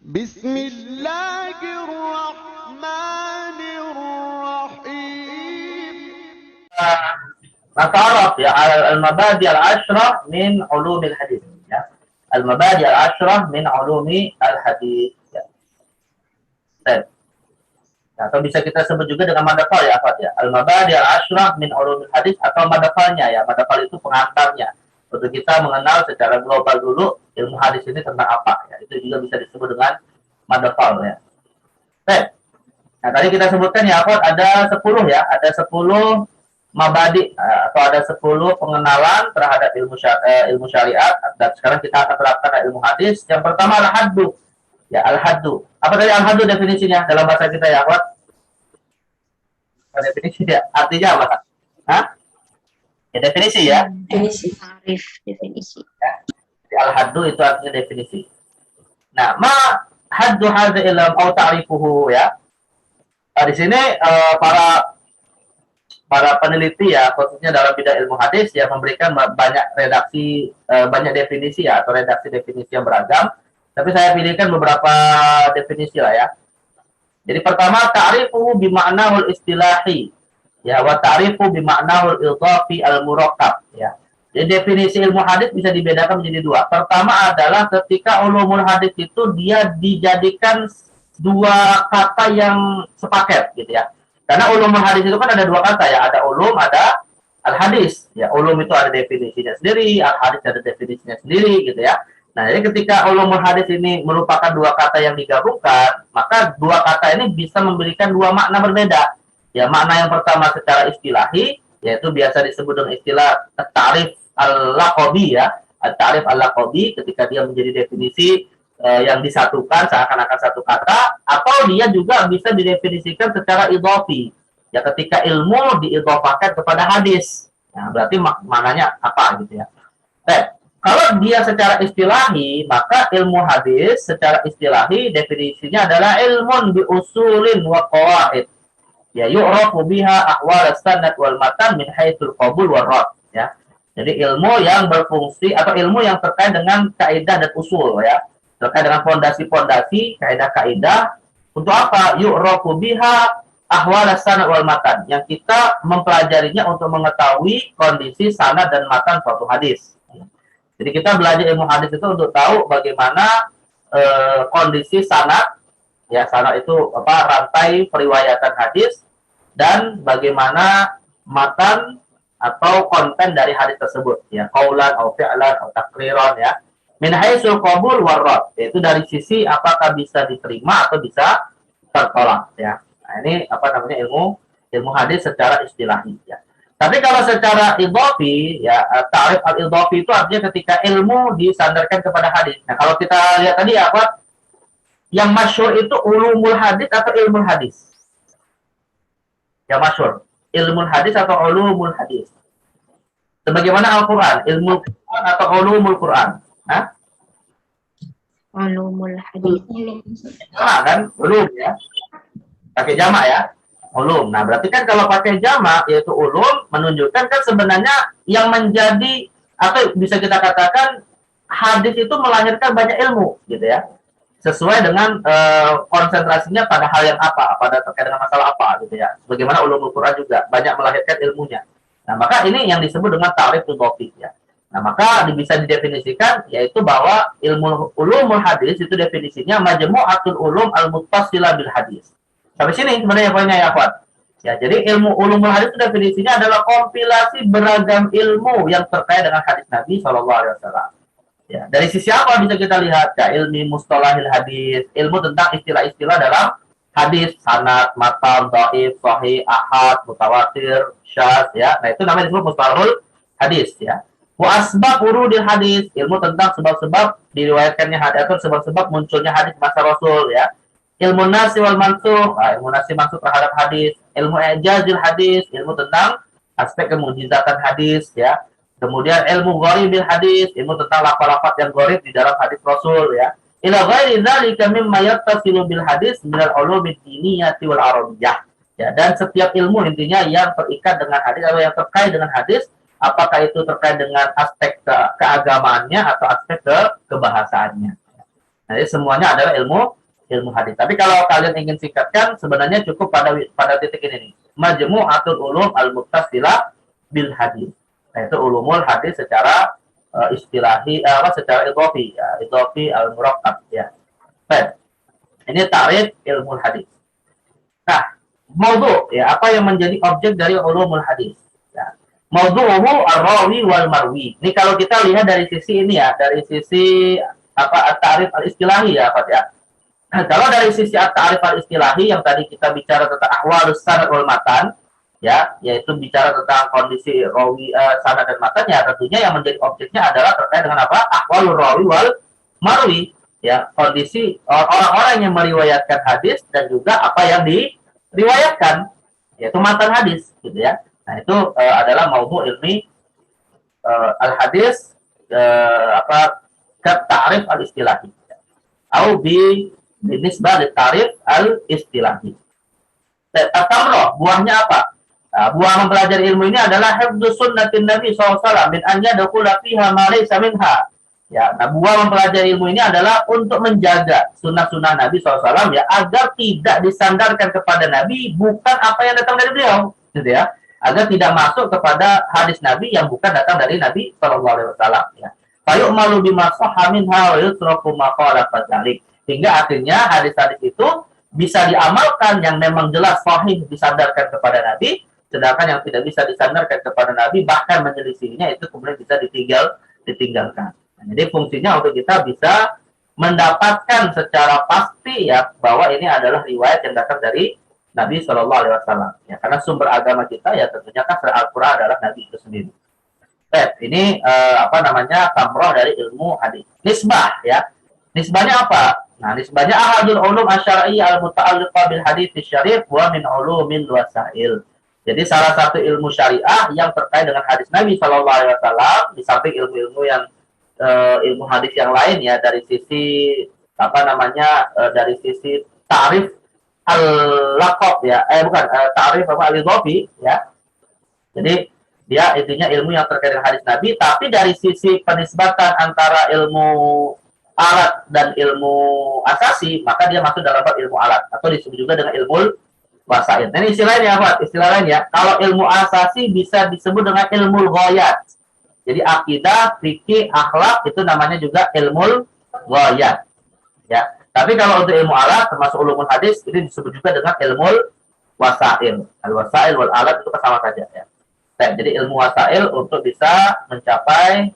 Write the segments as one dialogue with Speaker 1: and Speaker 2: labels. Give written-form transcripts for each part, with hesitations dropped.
Speaker 1: بسم الله الرحمن الرحيم.
Speaker 2: نتعرف ya al-mabadi al-ashrah min ulumil hadis ya. Al-mabadi al-ashrah min ulumi al-hadis ya. Atau bisa kita sebut juga dengan madafal ya, Fat ya. Al-mabadi al-ashrah min ulumil hadis atau madafalnya ya. Madafal itu pengantarnya untuk kita mengenal secara global dulu ilmu hadis ini tentang apa ya. Itu juga bisa disebut dengan madafal ya. Nah, tadi kita sebutkan ya, Fat, ada 10 ya, ada 10 mabadi atau ada 10 pengenalan terhadap ilmu syariat, dan sekarang kita akan terapkan ilmu hadis. Yang pertama al-haddu. Ya, al-haddu. Apa tadi al-haddu definisinya dalam bahasa kita ya, Wat? Definisinya artinya apa? Hah? Ya, definisi ya.
Speaker 3: Definisi. Tarif definisi.
Speaker 2: Ya. Al-haddu itu artinya definisi. Nah, ma haddu hadza ilm au ta'rifuhu ya. Nah, di sini para peneliti ya, khususnya dalam bidang ilmu hadis ya, memberikan banyak redaksi, banyak definisi ya, atau redaksi definisi yang beragam. Tapi saya pilihkan beberapa definisi lah ya. Jadi pertama, ta'rifuhu bima'nahul istilahi ya, wa ta'rifu bima'nahul idhafi al-murakkab ya. Jadi definisi ilmu hadis bisa dibedakan menjadi dua. Pertama adalah ketika ulumul hadis itu dia dijadikan dua kata yang sepaket gitu ya. Karena ulumul hadis itu kan ada dua kata ya, ada ulum, ada al-hadis. Ya, ulum itu ada definisinya sendiri, al-hadis ada definisinya sendiri gitu ya. Nah, jadi ketika ulumul hadis ini merupakan dua kata yang digabungkan, maka dua kata ini bisa memberikan dua makna berbeda. Ya, makna yang pertama secara istilahi, yaitu biasa disebut dengan istilah tarif al-laqabi ya. Tarif al-laqabi ketika dia menjadi definisi yang disatukan seakan-akan satu kata, atau dia juga bisa didefinisikan secara idhofi ya, ketika ilmu diidhofakan kepada hadis. Nah, berarti maknanya apa gitu ya. Kalau dia secara istilahi, maka ilmu hadis secara istilahi definisinya adalah ilmun bi usulin wa qawaid ya, yu'rafu biha ahwal as-sanad wal matan min haitsul qabul war rad ya. Jadi ilmu yang berfungsi atau ilmu yang terkait dengan kaidah dan usul ya, terkait dengan fondasi-fondasi, kaidah-kaidah. Untuk apa? Yu'rafu biha ahwal as-sanad wal matan, yang kita mempelajarinya untuk mengetahui kondisi sanad dan matan suatu hadis. Jadi kita belajar ilmu hadis itu untuk tahu bagaimana kondisi sanad ya, sanad itu apa, rantai periwayatan hadis, dan bagaimana matan atau konten dari hadis tersebut ya, qaulan atau fi'lan atau takriran ya, min haitsul qabul war rad, yaitu dari sisi apakah bisa diterima atau bisa tertolak ya. Nah, ini apa namanya ilmu hadis secara istilahi ya. Tapi kalau secara idhofi ya, ta'rif al-idhofi itu artinya ketika ilmu disandarkan kepada hadis. Nah, kalau kita lihat tadi apa yang masyhur itu, ulumul hadis atau ilmu hadis? Yang masyhur ilmu hadis atau ulumul hadis? Sebagaimana Al-Quran, ilmu Quran atau ulumul Quran? Hah?
Speaker 3: Ulumul hadis.
Speaker 2: Jamak kan? Ulum ya. Pakai jamak ya. Ulum. Nah, berarti kan kalau pakai jamak yaitu ulum, menunjukkan kan sebenarnya yang menjadi, atau bisa kita katakan hadis itu melahirkan banyak ilmu gitu ya. Sesuai dengan konsentrasinya pada hal yang apa, pada terkait dengan masalah apa gitu ya. Bagaimana ulumul Quran juga banyak melahirkan ilmunya. Nah, maka ini yang disebut dengan ta'rif idhofi ya. Nah, maka bisa didefinisikan yaitu bahwa ilmu ulumul hadis itu definisinya majmu'atul ulum al-muttasilah bil hadis. Sampai sini sebenarnya poinnya ya, Fuad. Ya, jadi ilmu ulumul hadis itu definisinya adalah kompilasi beragam ilmu yang terkait dengan hadis Nabi SAW. Ya, dari sisi apa bisa kita lihat? Ya, ilmu mustalahil hadis, ilmu tentang istilah-istilah dalam hadis, sanad, matan, dhaif, sahih, ahad, mutawatir, syadz ya. Nah, itu namanya disebut mustalahul hadis ya. Wa asbab urudil hadis, ilmu tentang sebab-sebab diriwayatkannya hadis atau sebab-sebab munculnya hadis masa Rasul ya. Ilmu nasi wal mansukh, ilmu nasi mansukh terhadap hadis. Ilmu ijazil hadis, ilmu tentang aspek kemukjizatan hadis ya. Kemudian ilmu gharibil hadis, ilmu tentang lafaz-lafaz yang gharib di dalam hadis Rasul ya. Ila ghairi dzalika mimma yattasilu bil hadis minal ulumid diniyati wal arabiyyah. Ya, dan setiap ilmu intinya yang terikat dengan hadis atau yang terkait dengan hadis, apakah itu terkait dengan aspek keagamaannya atau aspek kebahasaannya. Jadi semuanya adalah ilmu hadis. Tapi kalau kalian ingin singkatkan, sebenarnya cukup pada titik ini nih. Majmu'atul ulum al-muttasilah bil hadis. Nah, itu ulumul hadis secara istilahi secara idhofi ya, idhofi al-murakkab ya. Baik. Ini ta'rif ilmu hadis. Nah, maudhu ya, apa yang menjadi objek dari ulumul hadis? Ya. Maudhu'uhu ar-rawi wal marwi. Ini kalau kita lihat dari sisi ini ya, dari sisi at-ta'rif al-istilahi ya, Pak ya. Nah, kalau dari sisi at-ta'rif al-istilahi yang tadi kita bicara tentang ahwalus sanad wal matan, ya, yaitu bicara tentang kondisi rawi, sanad dan matan, ya tentunya yang menjadi objeknya adalah terkait dengan apa? Ahwalur rawi wal marwi, ya, kondisi orang-orang yang meriwayatkan hadis dan juga apa yang diriwayatkan, yaitu matan hadis, gitu ya. Nah, itu adalah maudhu ilmi al-hadis ta'rif al-istilahi. Atau binisbah ta'rif al-istilahi. At-tamrah, buahnya apa? Nah, buah mempelajari ilmu ini adalah hifdzus sunnatin Nabi SAW min an yadkhula fiha ma laysa minha. Ya, nah buah mempelajari ilmu ini adalah untuk menjaga sunnah-sunnah Nabi SAW ya, agar tidak disandarkan kepada Nabi bukan apa yang datang dari beliau, gitu ya. Agar tidak masuk kepada hadis Nabi yang bukan datang dari Nabi SAW ya. Fayu'malu bima sahha minha wa yutraku ma khalafa dzalik. Hingga akhirnya hadis-hadis itu bisa diamalkan yang memang jelas sahih disandarkan kepada Nabi, sedangkan yang tidak bisa disandarkan kepada Nabi bahkan menyelisihinya itu kemudian bisa ditinggalkan. Nah, jadi fungsinya untuk kita bisa mendapatkan secara pasti ya bahwa ini adalah riwayat yang datang dari Nabi Shallallahu Alaihi Wasallam. Ya, karena sumber agama kita ya tentunya kan Al-Quran adalah Nabi itu sendiri. Ini tamroh dari ilmu hadis. Nisbah ya. Nisbahnya apa? Nah, nisbahnya ahadul ulum asy-syar'iyyah al-muta'alliqah bil hadits syarif wa min ulumil wasail. Jadi salah satu ilmu syariah yang terkait dengan hadis Nabi Shallallahu Alaihi Wasallam di samping ilmu-ilmu yang ilmu hadis yang lain ya, dari sisi dari sisi ta'rif al-laqab ya, ta'rif al-idhofi ya. Jadi dia intinya ilmu yang terkait dengan hadis Nabi, tapi dari sisi penisbatan antara ilmu alat dan ilmu asasi, maka dia masuk dalam bab ilmu alat atau disebut juga dengan ilmu wasail. Nah, ini istilahnya apa? Istilah lainnya, kalau ilmu asasi bisa disebut dengan ilmu ghayat. Jadi akidah, fikih, akhlak itu namanya juga ilmu ghayat. Ya. Tapi kalau untuk ilmu alat termasuk ulumul hadis ini disebut juga dengan ilmu wasail. Al-wasail wal alat itu sama saja ya. Nah, jadi ilmu wasail untuk bisa mencapai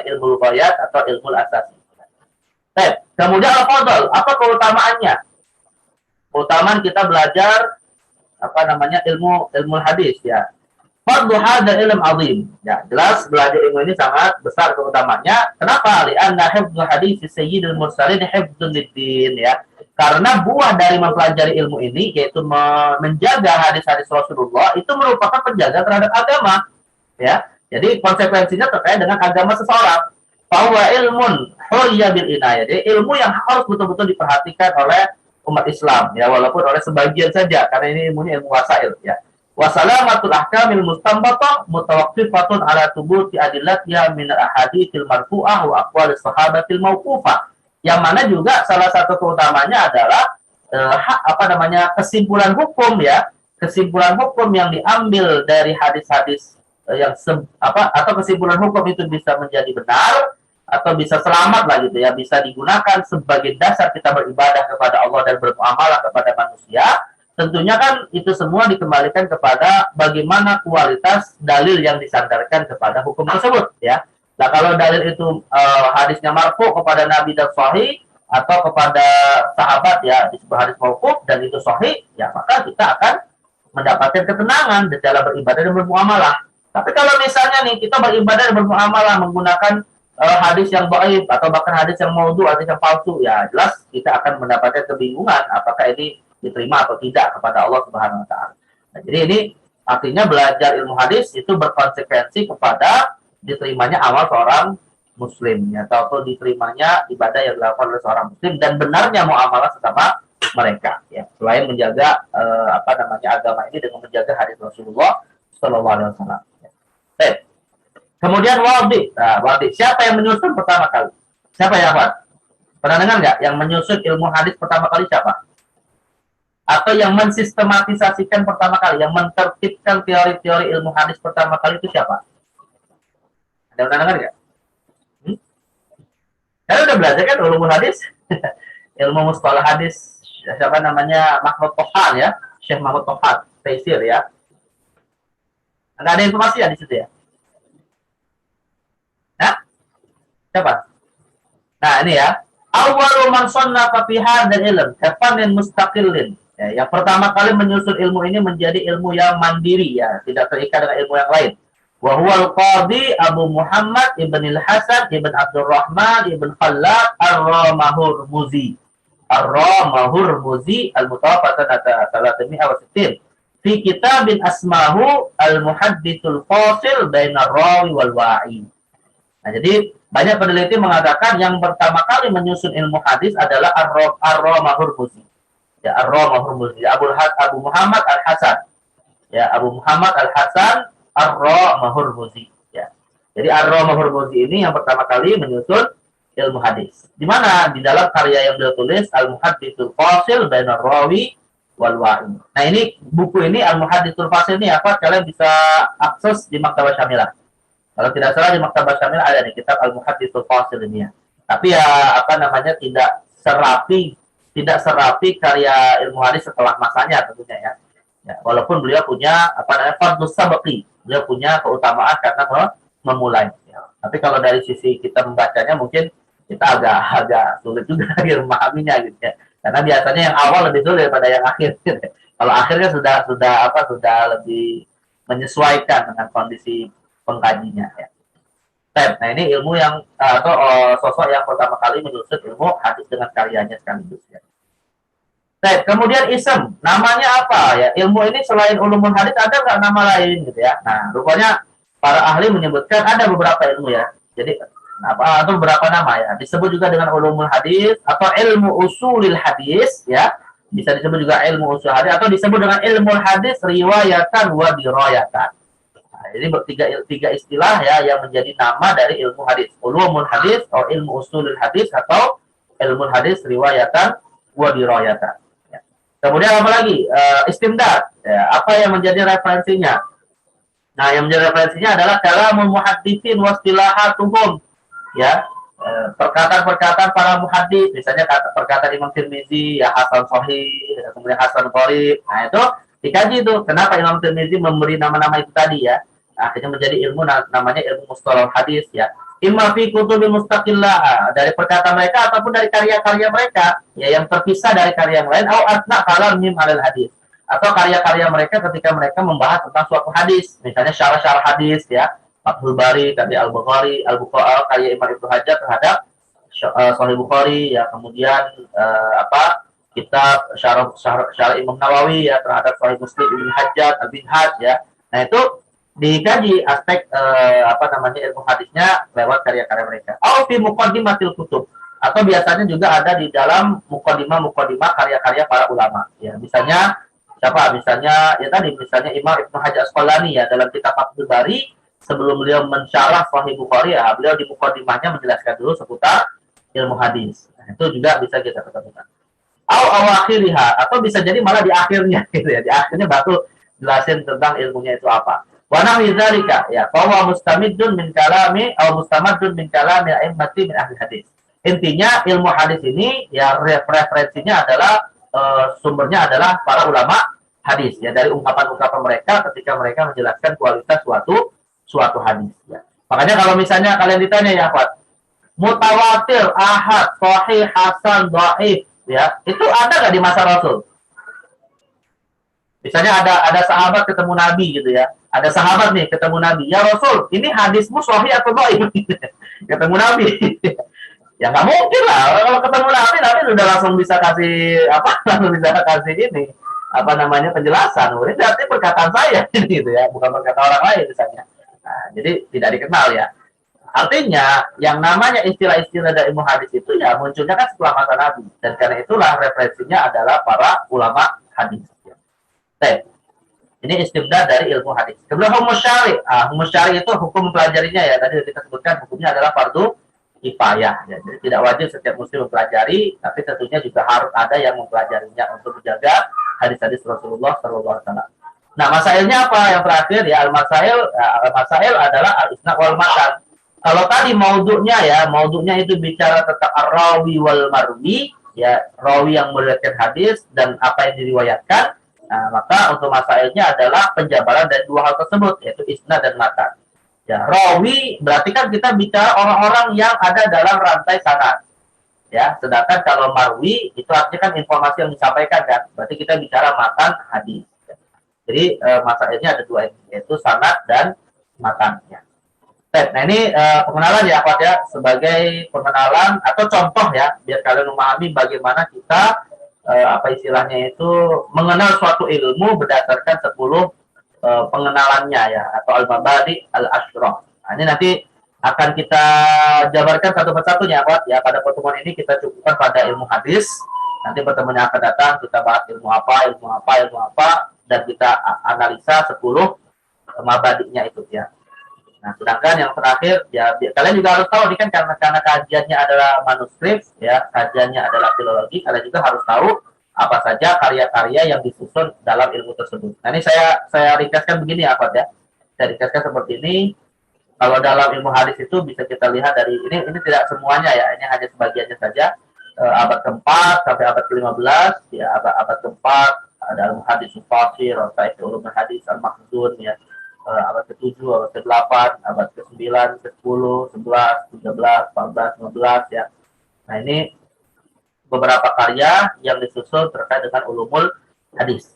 Speaker 2: ilmu ghayat atau ilmu asasi. Nah, kemudian al-fadl, apa keutamaannya? Keutamaan kita belajar ilmu hadis ya. Fadlu hadzal ilm azim. Ya, jelas belajar ilmu ini sangat besar keutamaannya. Kenapa? Li'anna hifdzu hadis sayyidil mursalin hifdzun lid-din ya. Karena buah dari mempelajari ilmu ini yaitu menjaga hadis-hadis Rasulullah itu merupakan penjaga terhadap agama ya. Jadi konsekuensinya terkait dengan agama seseorang. Bahwa ilmun hulya bil inayah. Jadi ilmu yang harus betul-betul diperhatikan oleh umat Islam ya, walaupun oleh sebagian saja karena ini ilmu wasail ya. Wasalamatul ahkamil mustanbatah mutawaqqifatun ala thubuti adillatiha min al-ahaditsil marfu'ah wa aqwalis sahabatil mauqufah. Yang mana juga salah satu keutamanya adalah kesimpulan hukum ya, kesimpulan hukum yang diambil dari hadis-hadis atau kesimpulan hukum itu bisa menjadi benar atau bisa selamat lah gitu ya, bisa digunakan sebagai dasar kita beribadah kepada Allah dan bermuamalah kepada manusia. Tentunya kan itu semua dikembalikan kepada bagaimana kualitas dalil yang disandarkan kepada hukum tersebut ya. Nah, kalau dalil itu hadisnya marfu kepada Nabi dan sahih atau kepada sahabat ya disebut hadis mauquf dan itu sahih ya, maka kita akan mendapatkan ketenangan di dalam beribadah dan bermuamalah. Tapi kalau misalnya nih kita beribadah dan bermuamalah menggunakan hadis yang dhaif atau bahkan hadis yang maudhu, hadis yang palsu, ya jelas kita akan mendapatkan kebingungan apakah ini diterima atau tidak kepada Allah Subhanahu wa taala. Nah, jadi ini artinya belajar ilmu hadis itu berkonsekuensi kepada diterimanya amal seorang muslim ya, atau diterimanya ibadah yang dilakukan oleh seorang muslim dan benarnya muamalah sesama mereka ya, selain menjaga agama ini dengan menjaga hadis Rasulullah sallallahu alaihi wasallam. Kemudian wadi. Nah, wadi. Siapa yang menyusun pertama kali? Siapa ya, Pak? Pernah dengar nggak yang menyusun ilmu hadis pertama kali siapa? Atau yang mensistematisasikan pertama kali, yang mentertibkan teori-teori ilmu hadis pertama kali itu siapa? Ada yang pernah dengar nggak? Kalian udah belajar kan ulumul hadis? Ilmu mustalah hadis, siapa namanya? Mahmud Tohan ya, Syekh Mahmud Tohan, Taisir ya. Nggak ada informasi ya di situ ya? Nah, siapa? Nah ini ya, awwalu man sannafa fi hadzal ilm kafanin mustaqillin. Ya, yang pertama kali menyusun ilmu ini menjadi ilmu yang mandiri ya, tidak terikat dengan ilmu yang lain. Wa huwa al-qadhi Abu Muhammad ibn al-Hasan ibn Abdurrahman ibn Khallad ar-Ramahurmuzi. Ar-Ramahurmuzi al-mutawaffa sanata 360 fi kitabin asmahu al-muhadditsul fasil bainar rawi wal wa'i. Nah, jadi banyak peneliti mengatakan yang pertama kali menyusun ilmu hadis adalah Ar-Ramahurmuzi. Ya, Ar-Ramahurmuzi, Abu Muhammad Al-Hasan. Ya, Abu Muhammad Al-Hasan Ar-Ramahurmuzi. Ya. Jadi Ar-Ramahurmuzi ini yang pertama kali menyusun ilmu hadis. Di mana? Di dalam karya yang beliau tulis Al-Muhadditsul Fasil Bainar Rawi wal Wa'i. Nah, ini buku ini Al-Muhadditsul Fasil ini apa? Kalian bisa akses di Maktabah Syamilah. Kalau tidak salah di Maktabah Syamilah ada nih kitab Al-Muhadditsul Fasil ini ya. Tapi ya apa namanya tidak serapi karya ilmu hadis setelah masanya tentunya ya. Ya, walaupun beliau punya apa namanya fardhus sabqi, beliau punya keutamaan karena memulai. Ya. Tapi kalau dari sisi kita membacanya mungkin kita agak sulit juga memahaminya gitu ya. Karena biasanya yang awal lebih sulit daripada yang akhir. Gitu. Kalau akhirnya sudah lebih menyesuaikan dengan kondisi pengkajinya ya. Nah ini ilmu yang atau sosok yang pertama kali menyusun ilmu hadis dengan karyanya sekaligus ya. Kemudian ism, namanya apa ya? Ilmu ini selain ulumul hadis ada nggak nama lain gitu ya? Nah rupanya para ahli menyebutkan ada beberapa ilmu ya. Jadi atau beberapa nama ya. Disebut juga dengan ulumul hadis atau ilmu usulil hadis ya. Bisa disebut juga ilmu usul hadis atau disebut dengan ilmu hadis riwayatan wa dirayatan. Jadi tiga istilah ya yang menjadi nama dari ilmu hadis. Ulumul hadis atau ilmu usulul hadis atau ilmu hadis riwayatan wa dirayatan. Ya. Kemudian apa lagi? Istimdad. Ya, apa yang menjadi referensinya? Nah, yang menjadi referensinya adalah kalamul muhadditsin wa istilahatuhum. Ya. Perkataan-perkataan para muhaddits, misalnya perkataan Imam Tirmizi, ya Hasan Sahih, kemudian Hasan Qarib. Nah, itu dikaji itu. Kenapa Imam Tirmizi memberi nama-nama itu tadi ya? Akhirnya menjadi ilmu namanya ilmu mustalah hadis ya. Imma fi kutubil mustaqillah dari perkataan mereka ataupun dari karya-karya mereka ya yang terpisah dari karya yang lain atau asna kalam mim alal hadis atau karya-karya mereka ketika mereka membahas tentang suatu hadis misalnya syarah-syarah hadis ya Fathul Bari tadi Al-Bukhari karya Imam Ibnu Hajar terhadap Sahih Bukhari ya kemudian kitab syarah Imam Nawawi ya terhadap Sahih Muslim Ibnu Hajar Al-Minhaj ya. Nah itu dikaji aspek ilmu hadisnya lewat karya-karya mereka. Atau fi muqaddimatil kutub atau biasanya juga ada di dalam muqaddimah karya-karya para ulama. Ya, misalnya siapa? Misalnya Imam Ibnu Hajar Asqalani ya dalam kitab Fathul Bari sebelum beliau mensyarah Sahih Bukhari ya beliau di muqaddimahnya menjelaskan dulu seputar ilmu hadis. Nah, itu juga bisa kita ketemukan. Awakhiriha atau bisa jadi malah di akhirnya gitu ya. Di akhirnya baru jelasin tentang ilmunya itu apa. Wa nahwi dzalika ya bahwa mustamiddun min kalami atau mustamaddun min kalami a'immati min ahli hadis. Intinya ilmu hadis ini ya referensinya adalah sumbernya adalah para ulama hadis ya dari ungkapan-ungkapan mereka ketika mereka menjelaskan kualitas suatu hadis ya. Makanya kalau misalnya kalian ditanya ya Pak, mutawatir, ahad, sahih, hasan, dhaif ya, itu ada nggak di masa Rasul? Misalnya ada sahabat ketemu Nabi gitu ya. Ada sahabat nih ketemu Nabi. Ya Rasul, ini hadismu sahih atau dhaif? Ketemu Nabi. Ya nggak mungkin lah. Kalau ketemu Nabi sudah langsung bisa kasih penjelasan. Ini berarti perkataan saya gitu ya, bukan perkataan orang lain misalnya. Nah, jadi tidak dikenal ya. Artinya yang namanya istilah-istilah dari ilmu hadis itu ya munculnya kan setelah masa Nabi. Dan karena itulah referensinya adalah para ulama hadis. Ini istimdad dari ilmu hadis. Kemudian hukum syari. Hukum syari itu hukum pelajarinya ya. Tadi kita sebutkan hukumnya adalah fardu kifayah. Ya. Jadi tidak wajib setiap muslim mempelajari, tapi tentunya juga harus ada yang mempelajarinya untuk menjaga hadis-hadis Rasulullah SAW. Nah, masailnya apa yang terakhir ya? Al-masail adalah al-isnad wal matan. Kalau tadi maudhu'nya itu bicara tentang ar-rawi wal marwi, ya, rawi yang meriwayatkan hadis dan apa yang diriwayatkan. Nah, maka untuk masailnya adalah penjabaran dari dua hal tersebut, yaitu isnad dan matan. Ya, rawi berarti kan kita bicara orang-orang yang ada dalam rantai sanad. Ya, sedangkan kalau marwi itu artinya kan informasi yang disampaikan kan. Berarti kita bicara matan hadis. Jadi masalahnya ada dua ini, yaitu sanad dan matannya. Nah ini pengenalan ya Pak ya, sebagai pengenalan atau contoh ya, biar kalian memahami bagaimana kita apa istilahnya itu mengenal suatu ilmu berdasarkan 10 pengenalannya ya, atau al-mabadi al-ashrah. Nah ini nanti akan kita jabarkan satu persatunya Pak ya. Pada pertemuan ini kita cukupkan pada ilmu hadis. Nanti pertemuan yang akan datang kita bahas ilmu apa, dan kita analisa 10 mabadinya itu ya. Nah, sedangkan yang terakhir ya kalian juga harus tahu ini kan karena kajiannya adalah manuskrip ya, kajiannya adalah filologi, kalian juga harus tahu apa saja karya-karya yang disusun dalam ilmu tersebut. Nah, ini saya ringkaskan begini ya, Pak ya. Saya ringkaskan seperti ini. Kalau dalam ilmu hadis itu bisa kita lihat dari ini tidak semuanya ya, ini hanya sebagiannya saja. Abad ke-4 sampai abad ke-15 ya, abad ke-4 dalam hadis fasir, Rasail ulum hadis al-makhdun ya. Abad ke-7, abad ke-8, abad ke-9, ke-10, 11, 13, 14, 15 ya. Nah, ini beberapa karya yang disusun terkait dengan ulumul hadis.